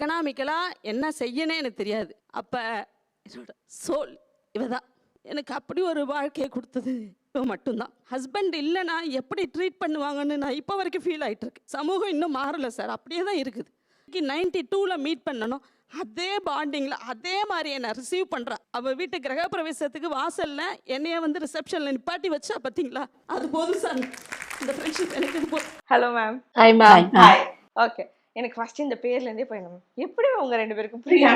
எக்கனாமிக்கலா என்ன செய்யனே எனக்கு தெரியாது. அப்ப என்னோட சோல் இவதான் எனக்கு அப்படி ஒரு வாழ்க்கையை கொடுத்தது இவ மட்டும்தான். ஹஸ்பண்ட் இல்லைன்னா எப்படி ட்ரீட் பண்ணுவாங்கன்னு நான் இப்போ வரைக்கும் ஃபீல் ஆகிட்டு இருக்கு. சமூகம் இன்னும் மாறல சார், அப்படியே தான் இருக்குது. 92ல் மீட் பண்ணணும், அதே பாண்டிங்கில் அதே மாதிரி என்னை ரிசீவ் பண்ணுறா. அவள் வீட்டு கிரகப்பிரவேசத்துக்கு வாசலில் என்னைய வந்து ரிசப்ஷனில் நிப்பாட்டி வச்சா பார்த்தீங்களா, அது போதும் சார். இந்த ஃப்ரெண்ட்ஷிப் எனக்கு இது போதும். Hello ma'am. Hi ma'am. Hi. Okay, எனக்கு ஃபர்ஸ்ட் இந்த பேர்லேருந்தே போயிடணும், எப்படி உங்க ரெண்டு பேருக்கும் பிரியா?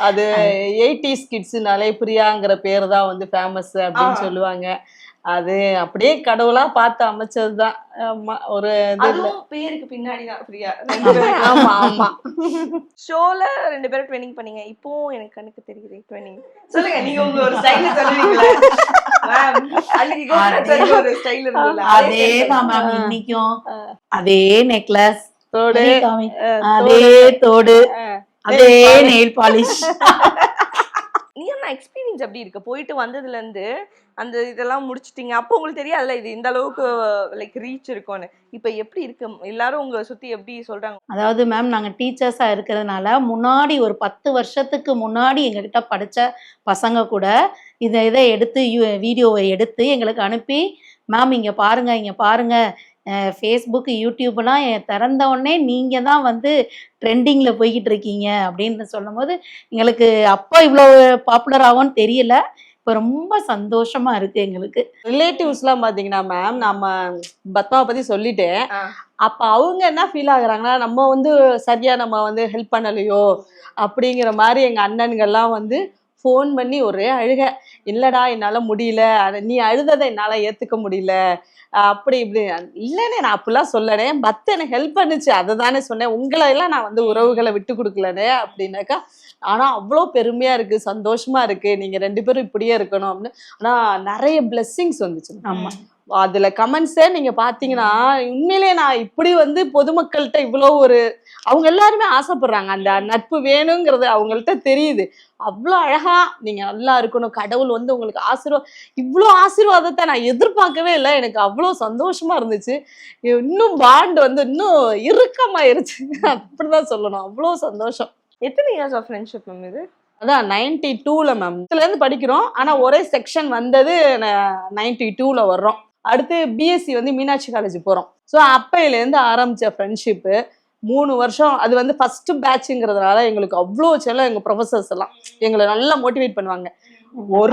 அது 80s கிட்ஸ்னாலே பிரியாங்கிற பேர் தான் வந்து ஃபேமஸ் அப்படின்னு சொல்லுவாங்க. அது அப்படியே கடவுளா பார்த்து அமைச்சதுதான். ஒரு பேருக்கு பின்னாடி தான் பிரியா. ஆமா ஆமா. ஷோல ரெண்டு பேரும் ட்ரெயினிங் பண்ணீங்க, இப்போ எனக்கு கணக்கு தெரியுது ட்ரெயினிங். சொல்லுங்க, நீங்க உங்க ஒரு ஸ்டைல சொல்லுவீங்களா மேம்? அன்னைக்கு ஒரு ஸ்டைல் இருக்குல்ல, அதே தான் மேம். இன்னைக்கும் அதே நெக்லஸ், தோடு, அதே தோடு, அதே நெயில் பாலிஷ். நீ என்ன எக்ஸ்பீரியன்ஸ் அப்படி இருக்கு? போயிட்டு வந்ததுல இருந்து அந்த இதெல்லாம் முடிச்சிட்டீங்க, அப்போ உங்களுக்கு தெரியாதுல்ல இது இந்த அளவுக்கு லைக் ரீச் இருக்கும்னு. இப்போ எப்படி இருக்கு? எல்லாரும் உங்க சுத்தி எப்படி சொல்றாங்க? அதாவது மேம், நாங்கள் டீச்சர்ஸாக இருக்கிறதுனால முன்னாடி ஒரு 10 வருஷத்துக்கு முன்னாடி எங்ககிட்ட படித்த பசங்க கூட இதை எடுத்து வீடியோவை எடுத்து எங்களுக்கு அனுப்பி, மேம் இங்கே பாருங்கள் ஃபேஸ்புக் யூடியூப்லாம் திறந்த உடனே நீங்கள் தான் வந்து ட்ரெண்டிங்கில் போய்கிட்டு இருக்கீங்க அப்படின்னு சொல்லும் போது எங்களுக்கு அப்போ இவ்வளோ பாப்புலர் ஆகும்னு தெரியல. இப்போ ரொம்ப சந்தோஷமா இருக்கு எங்களுக்கு. ரிலேட்டிவ்ஸ்லாம் பார்த்தீங்கன்னா மேம், நம்ம பத்மாவை பற்றி சொல்லிட்டேன். அப்போ அவங்க என்ன ஃபீல் ஆகுறாங்கன்னா, நம்ம வந்து சரியா நம்ம வந்து ஹெல்ப் பண்ணலையோ அப்படிங்கிற மாதிரி எங்கள் அண்ணன்கள்லாம் வந்து ஃபோன் பண்ணி ஒரே அழுக. இல்லைடா என்னால் முடியல, நீ அழுததை என்னால் ஏற்றுக்க முடியல அப்படி இப்படி. இல்லைண்ணே நான் அப்படிலாம் சொல்லனே, பத்து எனக்கு ஹெல்ப் பண்ணுச்சு அதை தானே சொன்னேன், உங்களை எல்லாம் நான் வந்து உறவுகளை விட்டு கொடுக்கலனே அப்படின்னாக்கா. ஆனால் அவ்வளோ பெருமையாக இருக்குது, சந்தோஷமாக இருக்குது, நீங்கள் ரெண்டு பேரும் இப்படியே இருக்கணும் அப்படின்னு. ஆனால் நிறைய பிளெஸ்ஸிங்ஸ் வந்துச்சு. ஆமாம், அதுல கமெண்ட்ஸே நீங்க பாத்தீங்கன்னா உண்மையிலே நான் இப்படி வந்து பொதுமக்கள்கிட்ட இவ்வளோ ஒரு அவங்க எல்லாருமே ஆசைப்படுறாங்க, அந்த நட்பு வேணுங்கிறது அவங்கள்ட்ட தெரியுது. அவ்வளோ அழகா நீங்க நல்லா இருக்கணும், கடவுள் வந்து உங்களுக்கு இவ்வளோ ஆசீர்வாதத்தை நான் எதிர்பார்க்கவே இல்லை. எனக்கு அவ்வளோ சந்தோஷமா இருந்துச்சு. இன்னும் பாண்ட் வந்து இன்னும் இறுக்கமாயிருச்சு அப்படிதான் சொல்லணும். அவ்வளோ சந்தோஷம். எத்தனை இயர்ஸ் ஆஃப் ஃப்ரெண்ட்ஷிப் மேம் இது? அதான் 92ல் மேம். இதுலேருந்து படிக்கிறோம், ஆனால் ஒரே செக்ஷன் வந்தது 92ல் வர்றோம். அடுத்து பிஎஸ்சி வந்து மீனாட்சி காலேஜ் போகிறோம். ஸோ அப்பையிலேருந்து ஆரம்பித்த ஃப்ரெண்ட்ஷிப்பு 3 வருஷம். அது வந்து ஃபஸ்ட்டு பேட்சுங்கிறதுனால எங்களுக்கு அவ்வளோ செல்லம். எங்கள் ப்ரொஃபஸர்ஸ் எல்லாம் எங்களை நல்லா மோட்டிவேட் பண்ணுவாங்க. ஒரு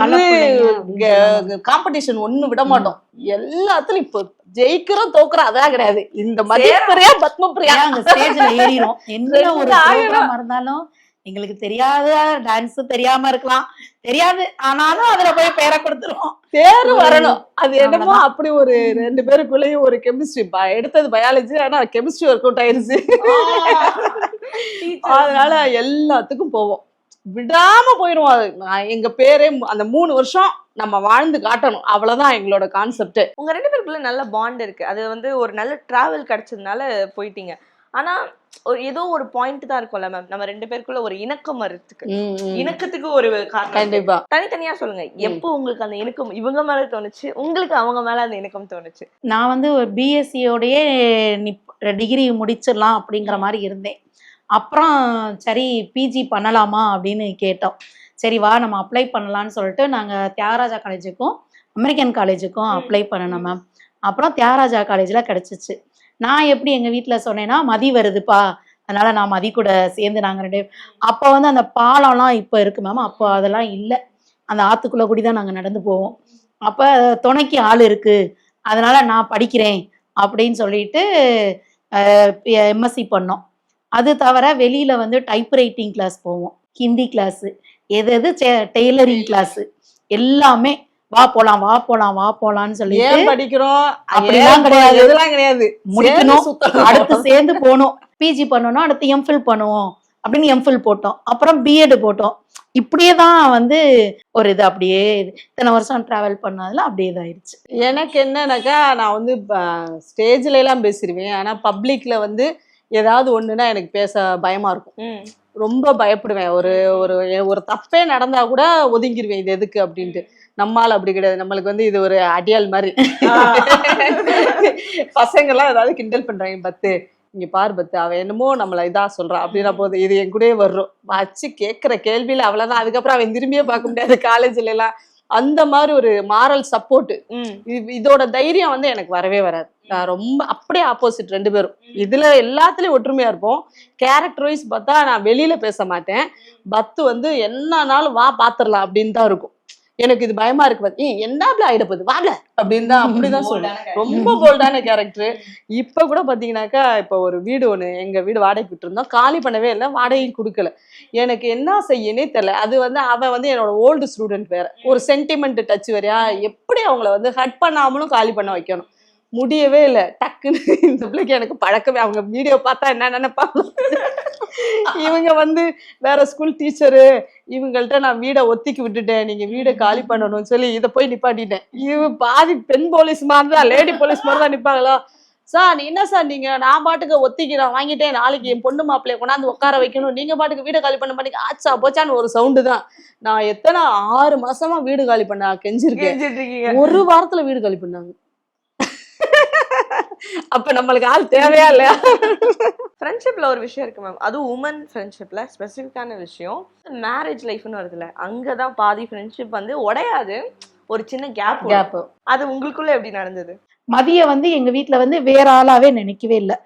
காம்படிஷன் ஒன்று விட மாட்டோம், எல்லாத்துலையும். இப்போ ஜெயிக்கிறோம் தோக்குறோம் அதெல்லாம் கிடையாது. இந்த மதிப்பிரியா பத்மபிரியா அங்க ஸ்டேஜ்ல ஏறிடும். என்ன ஒரு ப்ரோக்ராம் இருந்தாலும் எங்களுக்கு தெரியாத டான்ஸ் தெரியாம இருக்கலாம், தெரியாது, ஆனாலும் அதுல போய் பேரை கொடுத்துருவோம், பேரு வரணும். அது என்னமோ அப்படி ஒரு ரெண்டு பேருக்குள்ளேயும் ஒரு கெமிஸ்ட்ரி. எடுத்தது பயாலஜி, ஆனா கெமிஸ்ட்ரி ஒர்க் அவுட் ஆயிருச்சு. அதனால எல்லாத்துக்கும் போவோம், விடாம போயிடுவோம். எங்க பேரே அந்த 3 வருஷம் நம்ம வாழ்ந்து காட்டணும், அவ்வளவுதான் எங்களோட கான்செப்ட். உங்க ரெண்டு பேருக்குள்ள நல்ல பாண்ட் இருக்கு. அது வந்து ஒரு நல்ல டிராவல் கிடைச்சதுனால போயிட்டீங்க. ஆனா ஏதோ ஒரு பாயிண்ட் தான் இருக்கும்ல மேம், நம்ம ரெண்டு பேருக்குள்ள ஒரு இணக்கம் இருக்கு. இணக்கத்துக்கு ஒரு காரணம் கண்டிப்பா. தனித்தனியா சொல்லுங்க, எப்போ உங்களுக்கு அந்த இணக்கம் இவங்க மேல தோணுச்சு, உங்களுக்கு அவங்க மேல அந்த இணக்கம் தோணுச்சு? நான் வந்து ஒரு பிஎஸ்சியோடயே டிகிரி முடிச்சிடலாம் அப்படிங்கிற மாதிரி இருந்தேன். அப்புறம் சரி பிஜி பண்ணலாமா அப்படின்னு கேட்டோம். சரி வா நம்ம அப்ளை பண்ணலான்னு சொல்லிட்டு நாங்கள் தியாகராஜா காலேஜுக்கும் அமெரிக்கன் காலேஜுக்கும் அப்ளை பண்ணணும் மேம். அப்புறம் தியாகராஜா காலேஜில் கிடச்சிச்சு. நான் எப்படி எங்கள் வீட்டில் சொன்னேன்னா, மதி வருதுப்பா, அதனால் நான் மதி கூட சேர்ந்து நாங்கள் ரெண்டு. அப்போ வந்து அந்த பாலம்லாம் இப்போ இருக்குது மேம், அப்போ அதெல்லாம் இல்லை. அந்த ஆற்றுக்குள்ளே கூடி தான் நாங்கள் நடந்து போவோம். அப்போ துணைக்கு ஆள் இருக்குது, அதனால் நான் படிக்கிறேன் அப்படின்னு சொல்லிட்டு எம்எஸ்சி பண்ணோம். அது தவிர வெளியில் வந்து டைப்ரைட்டிங் கிளாஸ் போவோம், ஹிந்தி கிளாஸு, எது டெய்லரிங் கிளாஸு, எல்லாமே வா போலான்னு சொல்லிட்டு படிக்கிறோம். அப்படிலாம் கிடையாது, இதெல்லாம் கிடையாது. முடிக்கணும், அடுத்து சேர்ந்து போனோம். பிஜி பண்ணணும், அடுத்து எம்ஃபில் பண்ணுவோம் அப்படின்னு எம்ஃபில் போட்டோம். அப்புறம் பிஎட் போட்டோம். இப்படியே தான் வந்து ஒரு இது அப்படியே இத்தனை வருஷம் டிராவல் பண்ணதுல அப்படியே இதாயிருச்சு. எனக்கு என்னன்னாக்கா, நான் வந்து ஸ்டேஜ்ல எல்லாம் பேசிடுவேன், ஆனா பப்ளிக்ல வந்து ஏதாவது ஒண்ணுன்னா எனக்கு பேச பயமா இருக்கும், ரொம்ப பயப்படுவேன். ஒரு தப்பே நடந்தா கூட ஒதுங்கிடுவேன், இது எதுக்கு அப்படின்ட்டு. நம்மால் அப்படி கிடையாது, நம்மளுக்கு வந்து இது ஒரு அடியால் மாதிரி. பசங்கள்லாம் ஏதாவது கிண்டல் பண்றாங்க, பத்து இங்க பாரு பத்து அவ என்னமோ நம்மள இதா சொல்றா அப்படின்னா போது இது என் கூடயே வர்றோம் வச்சு கேட்கிற கேள்வியில அவ்வளவுதான். அதுக்கப்புறம் அவன் திரும்பியே பார்க்க முடியாது காலேஜ்ல எல்லாம். அந்த மாதிரி ஒரு மாரல் சப்போர்ட். இதோட தைரியம் வந்து எனக்கு வரவே வராது. நான் ரொம்ப அப்படியே ஆப்போசிட் 2 பேரும். இதுல எல்லாத்துலயும் ஒற்றுமையா இருப்போம். கேரக்டர் வைஸ் பார்த்தா நான் வெளியில பேச மாட்டேன். பத்து வந்து என்னன்னாலும் வா பாத்துரலாம் அப்படின்னு தான் இருக்கும். எனக்கு இது பயமா இருக்கு, என்னப்ல ஆயிட போகுது வாப்ல அப்படின்னு தான் அப்படிதான் சொல்லுவேன். ரொம்ப போல்டான கேரக்டர். இப்ப கூட பாத்தீங்கன்னாக்கா இப்ப ஒரு வீடு ஒண்ணு எங்க வீடு வாடகைக்கு விட்டுருந்தோம், காலி பண்ணவே இல்லை, வாடகையும் கொடுக்கல. எனக்கு என்ன செய்யனே தெரியல. அது வந்து அவன் வந்து என்னோட ஓல்டு ஸ்டூடெண்ட் வேற, ஒரு சென்டிமெண்ட் டச் வேறையா, எப்படி அவங்கள வந்து ஹட் பண்ணாமலும் காலி பண்ண வைக்கணும், முடியவே இல்லை. டக்குன்னு இந்த பிள்ளைக்கு எனக்கு பழக்கமே, அவங்க வீடியோ பார்த்தா என்ன நினைப்பாங்க, இவங்க வந்து வேற ஸ்கூல் டீச்சரு, இவங்கள்ட்ட நான் வீடை ஒத்திக்கி விட்டுட்டேன், நீங்க வீடை காலி பண்ணணும்னு சொல்லி இதை போய் நிப்பாட்டிட்டேன். பாதி பெண் போலீஸ் மாதிரி தான், லேடி போலீஸ் மாதிரி தான் நிப்பாங்களா. சார் நீ என்ன சார் நீங்க, நான் பாட்டுக்கு ஒத்திக்கு நான் வாங்கிட்டேன், நாளைக்கு என் பொண்ணு மாப்பிள்ளைய கொண்டாந்து உட்கார வைக்கணும், நீங்க பாட்டுக்கு வீடு காலி பண்ண மாட்டீங்க, ஆச்சா போச்சான்னு ஒரு சவுண்டு தான். நான் எத்தனை 6 மாசமா வீடு காலி பண்ண கெஞ்சிருக்கேன். ஒரு வாரத்துல வீடு காலி பண்ணாங்க. அப்ப நம்மளுக்கு ஆள் தேவையா இல்லையா? ஃப்ரெண்ட்ஷிப்ல ஒரு விஷயம் இருக்கு மேம், அதுவும் உமன் ஃப்ரெண்ட்ஷிப்ல ஸ்பெசிஃபிக்கான விஷயம், மேரேஜ் லைஃப்னு வருதுல, அங்கதான் பாதி ஃப்ரெண்ட்ஷிப் வந்து உடையாது, ஒரு சின்ன கேப். அது உங்களுக்குள்ள எப்படி நடந்தது? மதிய வந்து எங்க வீட்டுல வந்து வேற ஆளாவே நினைக்கவே இல்லை,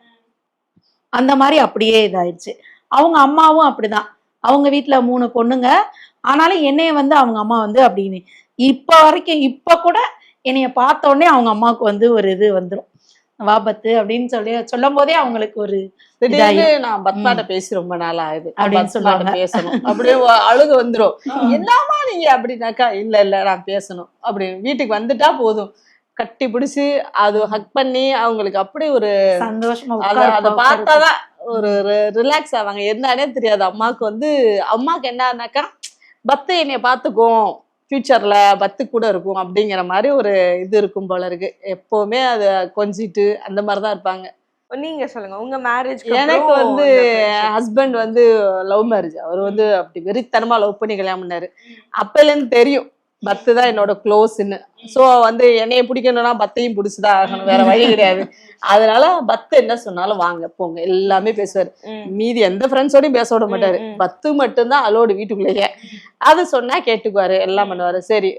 அந்த மாதிரி அப்படியே இதாயிடுச்சு. அவங்க அம்மாவும் அப்படிதான், அவங்க வீட்டுல 3 பொண்ணுங்க, ஆனாலும் என்னைய வந்து அவங்க அம்மா வந்து அப்படின்னு இப்ப வரைக்கும், இப்ப கூட என்னைய பார்த்த உடனே அவங்க அம்மாவுக்கு வந்து ஒரு இது வந்துடும், வாபத்து அப்படின்னு சொல்லும் போதே அவங்களுக்கு ஒரு திடீர்னு நான் பத்மாட்ட பேசி ரொம்ப நாள் ஆகுது அப்படின்னு சொல்லுவாங்க, பேசணும் அப்படியே அழுக வந்துரும். என்னமா நீங்க அப்படின்னாக்கா, இல்ல நான் பேசணும் அப்படின்னு வீட்டுக்கு வந்துட்டா போதும், கட்டி பிடிச்சு அது ஹக் பண்ணி அவங்களுக்கு அப்படி ஒரு சந்தோஷமா அதை பார்த்தாதான் ஒரு ரிலாக்ஸ் ஆவாங்க. என்னன்னே தெரியாது அம்மாவுக்கு. வந்து அம்மாவுக்கு என்னன்னாக்கா, பத்து என்னைய பார்த்துக்கும், ஃபியூச்சர்ல பத்து கூட இருக்கும் அப்படிங்கிற மாதிரி ஒரு இது இருக்கும் போல இருக்கு. எப்பவுமே அதை கொஞ்சிட்டு அந்த மாதிரிதான் இருப்பாங்க. நீங்க சொல்லுங்க உங்க மேரேஜ். எனக்கு வந்து ஹஸ்பண்ட் வந்து லவ் மேரேஜ். அவர் வந்து அப்படி வெறித்தனமா லவ் பண்ணி கல்யாணம் பண்ணாரு. அப்பல இருந்து தெரியும் பத்து தான் என்னோட க்ளோஸ்ன்னு. ஸோ வந்து என்னைய பிடிக்கணும்னா பத்தையும் பிடிச்சுதான் ஆகணும், வேற வழி கிடையாது. அதனால பத்து என்ன சொன்னாலும் வாங்க போங்க எல்லாமே பேசுவாரு. மீதி எந்த ஃப்ரெண்ட்ஸோடையும் பேச விட மாட்டாரு. பத்து மட்டும்தான் அலோடு வீட்டுக்குள்ளேயே. அது சொன்னா கேட்டுக்குவாரு, எல்லாம் பண்ணுவாரு. சரி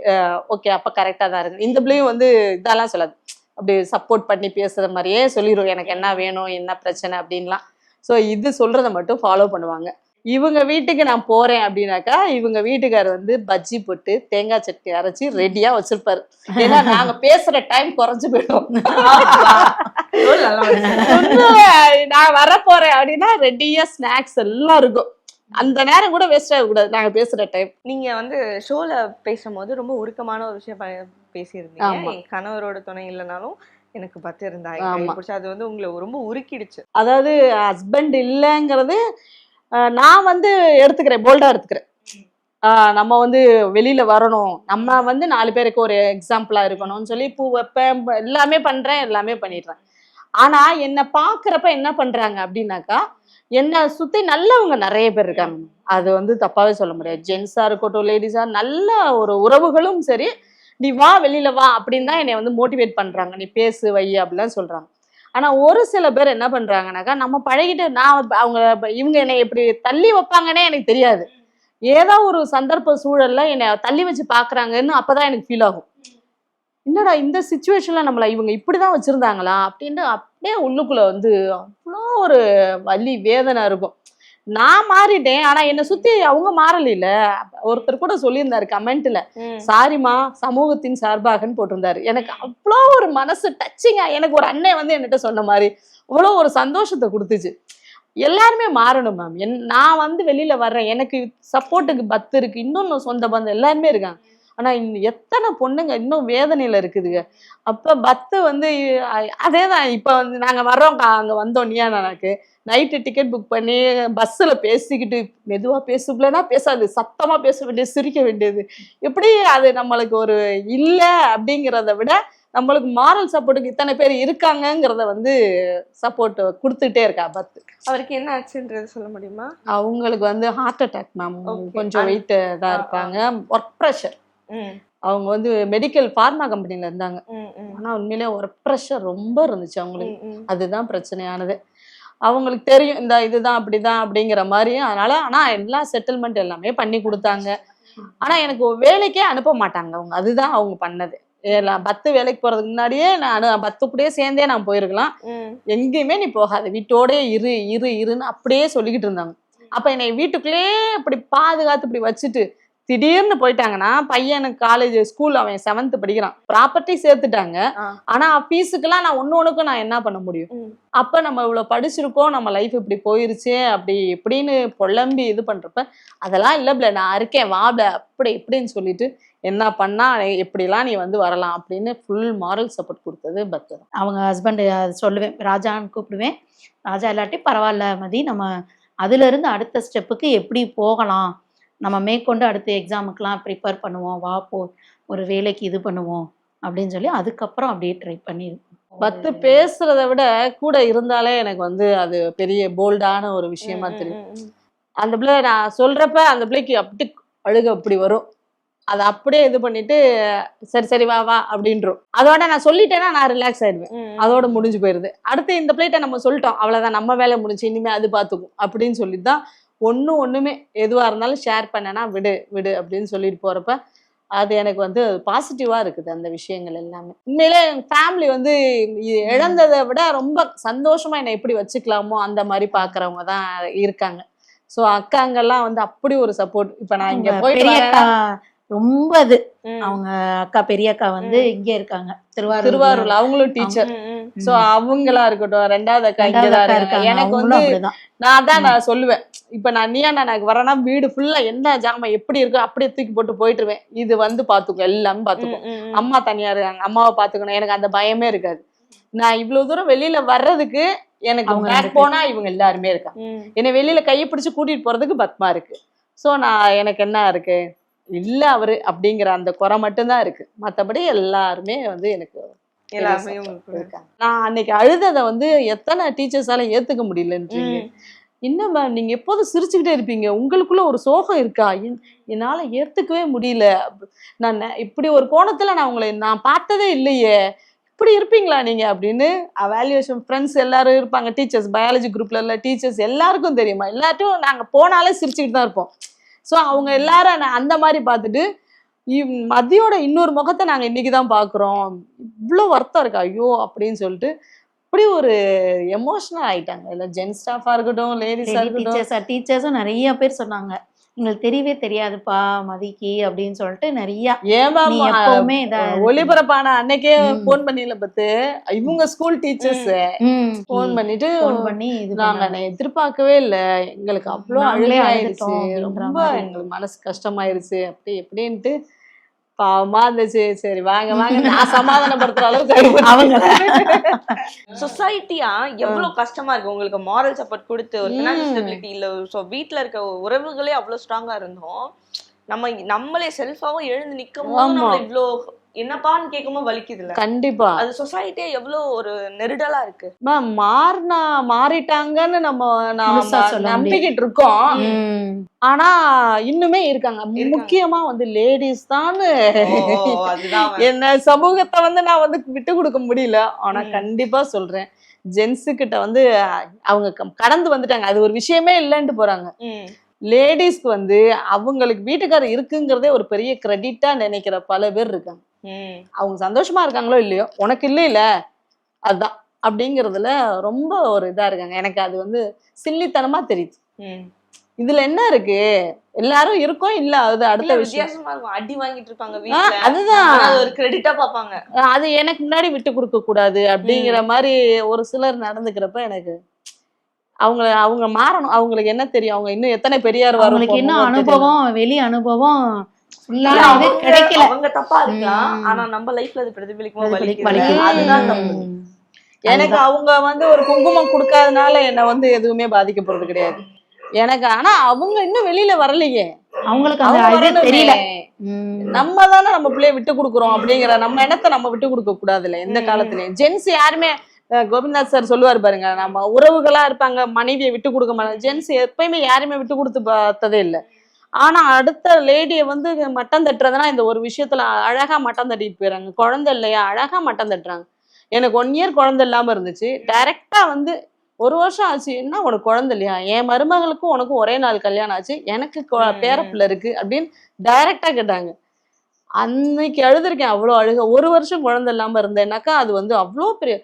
ஓகே அப்ப கரெக்டா தான் இருக்கு. இந்த பிள்ளையும் வந்து இதெல்லாம் சொல்லாது, அப்படி சப்போர்ட் பண்ணி பேசுற மாதிரியே சொல்லிடும், எனக்கு என்ன வேணும் என்ன பிரச்சனை அப்படின்லாம். ஸோ இது சொல்றதை மட்டும் ஃபாலோ பண்ணுவாங்க. இவங்க வீட்டுக்கு நான் போறேன் அப்படின்னாக்கா, இவங்க வீட்டுக்காரர் வந்து பஜ்ஜி போட்டு தேங்காய் சட்னி அரைச்சி ரெடியா வச்சிருப்பாரு. ஏன்னா நாங்க பேசுற டைம் குறைஞ்சு போயிடும். நான் வர போறேன் அப்படின்னா ரெடியா ஸ்நாக்ஸ் எல்லாம் இருக்கும். அந்த நேரம் கூட வேஸ்ட் ஆகக்கூடாது நாங்க பேசுற டைம். நீங்க வந்து ஷோல பேசும்போது ரொம்ப உருக்கமான ஒரு விஷயம் பேசியிருந்தீங்க, கணவரோட துணை இல்லைனாலும் எனக்கு பத்து இருந்தாங்க, அது வந்து உங்களை ரொம்ப உருக்கிடுச்சு. அதாவது ஹஸ்பண்ட் இல்லைங்கிறது நான் வந்து எடுத்துக்கிறேன், போல்டா எடுத்துக்கிறேன். நம்ம வந்து வெளியில வரணும், நம்ம வந்து 4 பேருக்கு ஒரு எக்ஸாம்பிளா இருக்கணும்னு சொல்லி பூ வைப்பேன், எல்லாமே பண்றேன், எல்லாமே பண்ணிடுறேன். ஆனா என்னை பாக்குறப்ப என்ன பண்றாங்க அப்படின்னாக்கா, என்னை சுத்தி நல்லவங்க நிறைய பேர் இருக்காங்க. அது வந்து தப்பாவே சொல்ல முடியாது. ஜென்ஸா இருக்கட்டும் லேடிஸா, நல்ல ஒரு உறவுகளும் சரி, நீ வா வெளியில வா அப்படின்னு தான் என்னை வந்து மோட்டிவேட் பண்றாங்க, நீ பேசு வை அப்படிலாம் சொல்றாங்க. ஆனா ஒரு சில பேர் என்ன பண்றாங்கன்னாக்கா, நம்ம பழகிட்டு இவங்க என்னை எப்படி தள்ளி வைப்பாங்கன்னே எனக்கு தெரியாது. ஏதோ ஒரு சந்தர்ப்ப சூழல்ல என்னை தள்ளி வச்சு பாக்குறாங்கன்னு அப்பதான் எனக்கு ஃபீல் ஆகும். என்னடா இந்த சிச்சுவேஷன்ல நம்மள இவங்க இப்படிதான் வச்சிருந்தாங்களா அப்படின்னு அப்படியே உள்ளுக்குள்ள வந்து அவ்வளோ ஒரு வலி வேதனை இருக்கும். நான் மாறிட்டேன், ஆனா என்னை சுத்தி அவங்க மாறல. ஒருத்தர் கூட சொல்லியிருந்தாரு கமெண்ட்ல, சாரிமா சமூகத்தின் சார்பாகன்னு போட்டிருந்தாரு. எனக்கு அவ்வளோ ஒரு மனசு டச்சிங்கா, எனக்கு ஒரு அண்ணன் வந்து என்கிட்ட சொன்ன மாதிரி அவ்வளோ ஒரு சந்தோஷத்தை கொடுத்துச்சு. எல்லாருமே மாறணும் மேம். நான் வந்து வெளியில வர்றேன், எனக்கு சப்போர்ட்டுக்கு பத்து இருக்கு, இன்னொன்னு சொந்த பந்தம் எல்லாருமே இருக்காங்க. ஆனா எத்தனை பொண்ணுங்க இன்னும் வேதனையில இருக்குதுங்க. அப்ப பத்து வந்து அதேதான். இப்ப வந்து நாங்க வர்றோம், அங்க வந்தோம் நீயா நானாக்கு நைட்டு டிக்கெட் புக் பண்ணி பஸ்ஸில் பேசிக்கிட்டு, மெதுவாக பேசுலன்னா பேசாது, சத்தமாக பேச வேண்டியது, சிரிக்க வேண்டியது, எப்படி அது நம்மளுக்கு ஒரு இல்லை அப்படிங்கிறத விட நம்மளுக்கு மாரல் சப்போர்ட்டுக்கு இத்தனை பேர் இருக்காங்கங்கிறத வந்து சப்போர்ட் கொடுத்துட்டே இருக்கா பத்து. அவருக்கு என்ன ஆச்சுன்றது சொல்ல முடியுமா? அவங்களுக்கு வந்து ஹார்ட் அட்டாக் மேம். கொஞ்சம் வெயிட் தான் இருப்பாங்க, ஒர்க் ப்ரெஷர். அவங்க வந்து மெடிக்கல் ஃபார்மா கம்பெனில இருந்தாங்க. ஆனா உண்மையிலே ஒர்க் ப்ரெஷர் ரொம்ப இருந்துச்சு அவங்களுக்கு, அதுதான் பிரச்சனையானது. அவங்களுக்கு தெரியும் இந்த இதுதான் அப்படிதான் அப்படிங்கிற மாதிரி. அதனால ஆனா எல்லா செட்டில்மெண்ட் எல்லாமே பண்ணி கொடுத்தாங்க. ஆனா எனக்கு வேலைக்கே அனுப்ப மாட்டாங்க அவங்க. அதுதான் அவங்க பண்ணது. பத்து வேலைக்கு போறதுக்கு முன்னாடியே நான் பத்து கூடயே சேர்ந்தே நான் போயிருக்கலாம். எங்கேயுமே நீ போகாத, வீட்டோடயே இருன்னு அப்படியே சொல்லிக்கிட்டு இருந்தாங்க. அப்ப என்னை வீட்டுக்குள்ளேயே இப்படி பாதுகாத்து இப்படி வச்சுட்டு திடீர்னு போயிட்டாங்கன்னா, பையனுக்கு காலேஜ் ஸ்கூல் அவன் 7th படிக்கிறான், ப்ராப்பர்ட்டி சேர்த்துட்டாங்க. ஆனா ஃபீஸுக்கெல்லாம் நான் ஒண்ணுக்கும் நான் என்ன பண்ண முடியும்? அப்ப நம்ம இவ்வளவு படிச்சிருக்கோம், நம்ம லைஃப் இப்படி போயிருச்சே அப்படி இப்படின்னு புலம்பி இது பண்றப்ப, அதெல்லாம் இல்ல பிள்ளை நான் இருக்கேன் வாப்ல அப்படி இப்படின்னு சொல்லிட்டு என்ன பண்ணா எப்படிலாம் நீ வந்து வரலாம் அப்படின்னு ஃபுல் மாரல் சப்போர்ட் கொடுத்தது பத்து. அவங்க ஹஸ்பண்ட் சொல்லுவேன், ராஜான்னு கூப்பிடுவேன். ராஜா இல்லாட்டி பரவாயில்ல மதி, நம்ம அதுல இருந்து அடுத்த ஸ்டெப்புக்கு எப்படி போகலாம், நம்ம மேற்கொண்டு அடுத்த எக்ஸாமுக்கெல்லாம் ப்ரிப்பேர் பண்ணுவோம், வா போ ஒரு வேலைக்கு இது பண்ணுவோம் அப்படின்னு சொல்லி அதுக்கப்புறம் அப்படியே ட்ரை பண்ணியிருக்கோம். பத்து பேசுறத விட கூட இருந்தாலே எனக்கு வந்து அது பெரிய போல்டான ஒரு விஷயமா தெரியும். அந்த பிள்ளை நான் சொல்றப்ப அந்த பிள்ளைக்கு அப்படி அழுக அப்படி வரும். அதை அப்படியே இது பண்ணிட்டு சரி சரி வா வா அப்படின்றோம். அதோட நான் சொல்லிட்டேன்னா நான் ரிலாக்ஸ் ஆயிடுவேன், அதோட முடிஞ்சு போயிருது. அடுத்து இந்த பிள்ளைகிட்ட நம்ம சொல்லிட்டோம், அவ்வளவுதான் நம்ம வேலை முடிஞ்சு, இனிமே அது பார்த்துக்கும் அப்படின்னு சொல்லிட்டு தான் ஒண்ணுமே எதுவா இருந்தாலும் ஷேர் பண்ணனா விடு விடு அப்படின்னு சொல்லிட்டு போறப்ப அது எனக்கு வந்து பாசிட்டிவா இருக்குது. அந்த விஷயங்கள் எல்லாமே உண்மையிலே ஃபேமிலி வந்து இழந்ததை விட ரொம்ப சந்தோஷமா என்னை எப்படி வச்சுக்கலாமோ அந்த மாதிரி பாக்குறவங்க தான் இருக்காங்க. ஸோ அக்காங்கெல்லாம் வந்து அப்படி ஒரு சப்போர்ட். இப்ப நான் இங்க போயிட்டு ரொம்ப இது அவங்க அக்கா பெரிய அக்கா வந்து இங்க இருக்காங்க திருவாரூர்ல, அவங்களும் டீச்சர். சோ அவங்களா இருக்கட்டும், ரெண்டாவது அக்கா இங்கதான் இருக்காங்க. எனக்கு வந்து நான் சொல்லுவேன், இப்ப நான் நீயா எனக்கு வரேன்னா வீடு ஃபுல்லா என்ன ஜாமான் எப்படி இருக்கோ அப்படியே தூக்கி போட்டு போயிட்டுருவேன். இது வந்து பாத்துக்கும், எல்லாமே பாத்துக்கும். அம்மா தனியா இருக்காங்க, அம்மாவை பாத்துக்கணும், எனக்கு அந்த பயமே இருக்காது. நான் இவ்வளவு தூரம் வெளியில வர்றதுக்கு எனக்கு பேக் போனா இவங்க எல்லாருமே இருக்காங்க. என்னை வெளியில கையை பிடிச்சு கூட்டிட்டு போறதுக்கு பத்மா இருக்கு. சோ நான் எனக்கு என்ன இருக்கு இல்ல அவரு அப்படிங்கிற அந்த குறை மட்டும்தான் இருக்கு. மத்தபடி எல்லாருமே வந்து எனக்கு இருக்காங்க. நான் அன்னைக்கு அழுததை வந்து எத்தனை டீச்சர்ஸால ஏத்துக்க முடியலன்றீங்க. என்ன மேம் நீங்க எப்போதும் சிரிச்சுக்கிட்டே இருப்பீங்க, உங்களுக்குள்ள ஒரு சோகம் இருக்கா? என்னால ஏத்துக்கவே முடியல. நான் இப்படி ஒரு கோணத்துல நான் உங்களை நான் பார்த்ததே இல்லையே, இப்படி இருப்பீங்களா நீங்க அப்படின்னு. அவாலுவேஷன் ஃப்ரெண்ட்ஸ் எல்லாரும் இருப்பாங்க, டீச்சர்ஸ் பயாலஜி குரூப்ல உள்ள டீச்சர்ஸ் எல்லாருக்கும் தெரியுமா, எல்லாத்தையும் நாங்க போனாலே சிரிச்சுக்கிட்டு தான் இருப்போம். ஸோ அவங்க எல்லாரும் அந்த மாதிரி பார்த்துட்டு மதியோட இன்னொரு முகத்தை நாங்கள் இன்னைக்கு தான் பார்க்குறோம், இவ்வளோ வருத்தம் இருக்கா ஐயோ அப்படின்னு சொல்லிட்டு அப்படி ஒரு எமோஷனல் ஆயிட்டாங்க. இல்லை ஜென்ஸ் ஸ்டாஃபாக இருக்கட்டும், லேடிஸாக இருக்கட்டும், டீச்சர்ஸும் நிறைய பேர் சொன்னாங்க எங்களுக்கு தெரியவே தெரியாதுப்பா மதிக்கு அப்படின்னு சொல்லிட்டு நிறைய. எப்பவுமே ஒளிபரப்பான அன்னைக்கே போன் பண்ணல பத்து இவங்க ஸ்கூல் டீச்சர்ஸ் போன் பண்ணிட்டு நாங்க எதிர்பார்க்கவே இல்லை, எங்களுக்கு அவ்வளோ அழுகாயிருச்சு, ரொம்ப எங்களுக்கு மனசு கஷ்டமாயிருச்சு அப்படி எப்படின்ட்டு பாவமா இருந்துச்சு. சரி வாங்க வாங்க நான் சமாதானப்படுத்துற அளவுக்கு அவங்க சொசைட்டியா எவ்வளவு கஷ்டமா இருக்கு. உங்களுக்கு மாரல் சப்போர்ட் கொடுத்து ஒரு ஃபினான்ஷியல் ஸ்டெபிலிட்டி இல்ல, ஸோ வீட்டுல இருக்க உறவுகளே அவ்வளவு ஸ்ட்ராங்கா இருந்தோம், நம்மளே செல்ஃபாவும் எழுந்து நிக்கும் போது நம்ம இவ்வளோ என்னப்பான்னு கேட்கும்போது வலிக்குதுல்ல. கண்டிப்பா அது சொசைட்டியே எவ்வளவு ஒரு நெருடலா இருக்கு. மாறிட்டாங்கன்னு நம்ம நம்பிக்கிட்டு இருக்கோம், ஆனா இன்னுமே இருக்காங்க. முக்கியமா வந்து லேடிஸ் தான் என்ன சமூகத்தை வந்து நான் வந்து விட்டு கொடுக்க முடியல. ஆனா கண்டிப்பா சொல்றேன், ஜென்ஸு கிட்ட வந்து அவங்க கடந்து வந்துட்டாங்க, அது ஒரு விஷயமே இல்லைன்ட்டு போறாங்க. லேடிஸ்க்கு வந்து அவங்களுக்கு வீட்டுக்காரர் இருக்குங்கிறதே ஒரு பெரிய கிரெடிட்டா நினைக்கிற பல பேர் இருக்காங்க. அவங்க சந்தோஷமா இருக்காங்களோ இல்லையோ, உனக்கு இல்ல அதுதான் அப்படிங்கறதுல ரொம்ப ஒரு இதா இருக்காங்க. எனக்கு அது வந்து சில்லித்தனமா தெரியுது. இதுல என்ன இருக்கு, எல்லாரும் இருக்கோம் இல்ல, அது அடுத்த வித்தியாசமா இருக்கும். அடி வாங்கிட்டு இருப்பாங்க வீட்ல, அதுதான் ஒரு கிரெடிட்டா பாப்பாங்க. அது எனக்கு முன்னாடி விட்டு கொடுக்க கூடாது அப்படிங்கிற மாதிரி ஒரு சிலர் நடந்துக்கிறப்ப எனக்கு அவங்க மாறணும். அவங்களுக்கு என்ன தெரியும், அவங்க இன்னும் எத்தனை பெரியார் அவங்களுக்கு என்ன அனுபவம், வெளி அனுபவம் கிடைக்கல. அவங்க தப்பா இருக்கலாம், ஆனா நம்ம லைஃப்ல அது பிரதிபலிக்கும். அதுதான் தப்பு. எனக்கு அவங்க வந்து ஒரு குங்குமம் கொடுக்காதனால என்ன வந்து எதுவுமே பாதிக்க போறது கிடையாது எனக்கு. ஆனா அவங்க இன்னும் வெளியில வரலையே, அவங்களுக்கு தெரியல. நம்ம தானே நம்ம பிள்ளைய விட்டு கொடுக்குறோம் அப்படிங்கிற நம்ம எண்ணத்தை நம்ம விட்டு கொடுக்க கூடாதுல்ல எந்த காலத்துலயும். ஜென்ஸ் யாருமே, கோபிநாத் சார் சொல்லுவார் பாருங்க, நம்ம உறவுகளா இருப்பாங்க மனைவியை விட்டு கொடுக்க மாட்டாங்க. ஜென்ஸ் எப்பயுமே யாருமே விட்டு கொடுத்து பார்த்ததே இல்லை. ஆனா அடுத்த லேடியை வந்து மட்டம் தட்டுறதுனா இந்த ஒரு விஷயத்துல அழகா மட்டம் தட்டிட்டு போயிடறாங்க. குழந்தை இல்லையா, அழகா மட்டம் தட்டுறாங்க. எனக்கு 1 year குழந்தை இல்லாம இருந்துச்சு, டைரக்டா வந்து 1 வருஷம் ஆச்சு, என்ன உனக்கு குழந்தை இல்லையா? என் மருமகளுக்கும் உனக்கும் ஒரே நாள் கல்யாணம் ஆச்சு, எனக்கு பேரப்பிள்ளை இருக்கு அப்படின்னு டைரக்டா கேட்டாங்க. அன்னைக்கு அழுதுருக்கேன், அவ்வளோ அழுக. 1 வருஷம் குழந்தை இல்லாம இருந்தேன்னாக்கா அது வந்து அவ்வளோ பெரிய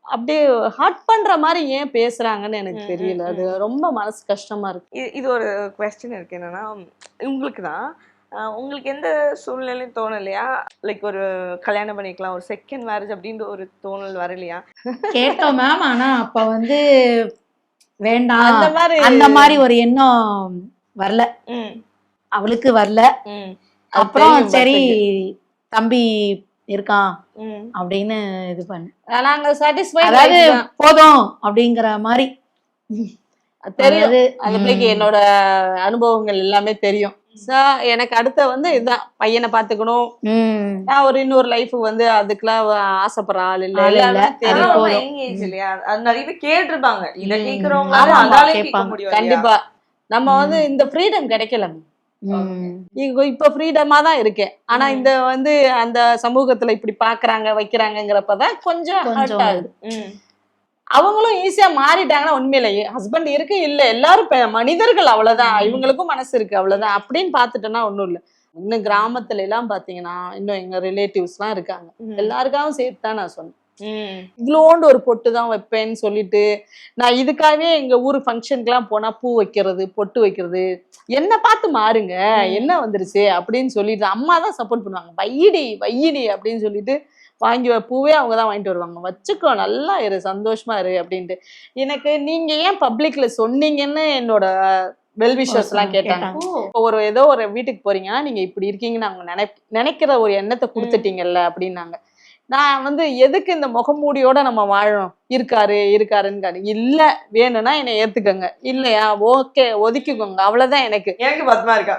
அப்படியே ஹார்ட் பண்ற மாதிரி ஏன் பேசுறாங்கன்னு எனக்கு தெரியல. அது ரொம்ப மனசு கஷ்டமா இருக்கு. இது ஒரு கொஸ்டின் இருக்கு, என்னன்னா உங்களுக்கு தான் உங்களுக்கு எந்த சூழ்நிலையும் தோணலையா, லைக் ஒரு கல்யாணம் பண்ணிக்கலாம், ஒரு செகண்ட் மேரேஜ் அப்படின்ற ஒரு தோணல் வரலையா? கேட்டோம் மேம். ஆனா அப்ப வந்து வேண்டாம், அந்த அந்த மாதிரி ஒரு எண்ணம் வரல, அவளுக்கு வரல. அப்புறம் சரி தம்பி இருக்கான் அப்படின்னு இது பண்ணு, நாங்க சாட்டிஸ்ஃபை, அதாவது போதும் அப்படிங்கிற மாதிரி தெரியாது. அந்த பிள்ளைக்கு என்னோட அனுபவங்கள் எல்லாமே தெரியும். எனக்கு அடுத்த வந்து இதுதான், பையனை பாத்துக்கணும், நான் ஒரு இன்னொரு லைஃப் வந்து அதுக்கெல்லாம் ஆசைப்படுற ஆள் இல்ல. நிறைய பேர் கேட்டிருப்பாங்க, இத கேக்குறவங்க கண்டிப்பா நம்ம வந்து இந்த ஃப்ரீடம் கிடைக்கல. இப்ப ஃப்ரீடமா தான் இருக்கேன், ஆனா இந்த வந்து அந்த சமூகத்துல இப்படி பாக்குறாங்க வைக்கிறாங்கிறப்பதான் கொஞ்சம் ஹர்ட் ஆகுது. அவங்களும் ஈஸியா மாறிட்டாங்கன்னா உண்மையிலேயே ஹஸ்பண்ட் இருக்கு இல்ல, எல்லாரும் மனிதர்கள், அவ்வளவுதான், இவங்களுக்கும் மனசு இருக்கு அவ்வளவுதான் அப்படின்னு பாத்துட்டோம்னா ஒண்ணும் இல்ல. இன்னும் கிராமத்துல எல்லாம் பாத்தீங்கன்னா இன்னும் எங்க ரிலேட்டிவ்ஸ் எல்லாம் இருக்காங்க, எல்லாருக்காகவும் சேர்த்து தான் நான் சொன்னேன். இவ்வளோண்டு ஒரு பொட்டு தான் வைப்பேன்னு சொல்லிட்டு நான் இதுக்காகவே எங்க ஊர் ஃபங்க்ஷனுக்குலாம் போனா பூ வைக்கிறது, பொட்டு வைக்கிறது, என்ன பார்த்து மாறுங்க, என்ன வந்துருச்சு அப்படின்னு சொல்லிட்டு அம்மா தான் சப்போர்ட் பண்ணுவாங்க. வையிடி அப்படின்னு சொல்லிட்டு வாங்கி பூவே அவங்க தான் வாங்கிட்டு வருவாங்க. வச்சுக்கோ, நல்லா இரு, சந்தோஷமா இரு அப்படின்ட்டு. எனக்கு நீங்க ஏன் பப்ளிக்ல சொன்னீங்கன்னு என்னோட வெல்விஷர்ஸ் எல்லாம் கேட்டாங்க. ஒரு ஏதோ ஒரு வீட்டுக்கு போறீங்கன்னா நீங்க இப்படி இருக்கீங்கன்னு அவங்க நினைக்கிற ஒரு எண்ணத்தை கொடுத்துட்டீங்கல்ல அப்படின்னாங்க. நான் வந்து எதுக்கு இந்த முகமூடியோட நம்ம வாழணும், இருக்காருன்னு இல்ல, வேணும்னா என்னை ஏத்துக்கங்க, இல்லையா ஓகே ஒதுக்கிக்கோங்க, அவ்வளவுதான். எனக்கு பத்மா இருக்கா,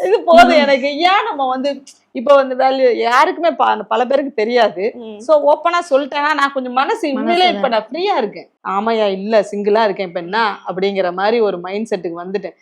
இது போதும் எனக்கு. ஏன் நம்ம வந்து இப்ப வந்து வேல்யூ யாருக்குமே பல பேருக்கு தெரியாது. சோ ஓப்பனா சொல்லிட்டேன்னா நான் கொஞ்சம் மனசு உண்மையிலே இப்ப நான் ஃப்ரீயா இருக்கேன். ஆமாயா இல்ல சிங்கிளா இருக்கேன் இப்ப என்ன அப்படிங்கிற மாதிரி ஒரு மைண்ட் செட்டுக்கு வந்துட்டேன்.